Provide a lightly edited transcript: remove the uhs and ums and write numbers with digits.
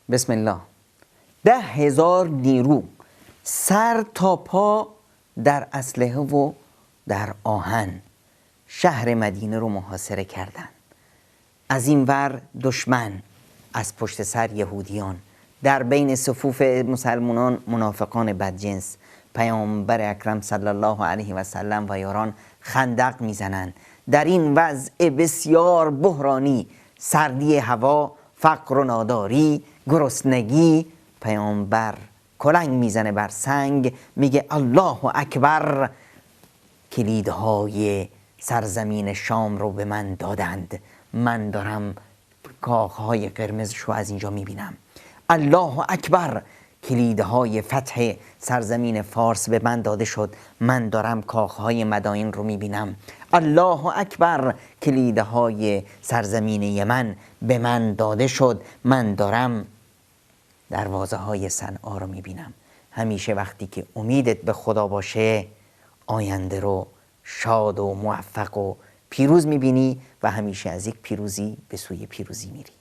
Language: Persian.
بسم الله. 10,000 نیرو سر تا پا در اسلحه و در آهن شهر مدینه رو محاصره کردند. از این ور دشمن، از پشت سر یهودیان، در بین صفوف مسلمانان منافقان بدجنس. پیامبر اکرم صلی الله علیه و سلم و یاران خندق میزنند. در این وضع بسیار بحرانی، سردی هوا، فقر و ناداری، گرسنگی، پیامبر کلنگ میزنه بر سنگ، میگه الله اکبر، کلیدهای سرزمین شام رو به من دادند، من دارم کاخهای قرمزش رو از اینجا میبینم. الله اکبر، کلیدهای فتح سرزمین فارس به من داده شد، من دارم کاخهای مدائن رو میبینم. الله اکبر، کلیدهای سرزمین یمن به من داده شد، من دارم دروازه های صنعا رو میبینم. همیشه وقتی که امیدت به خدا باشه، آینده رو شاد و موفق و پیروز میبینی و همیشه از یک پیروزی به سوی پیروزی میری.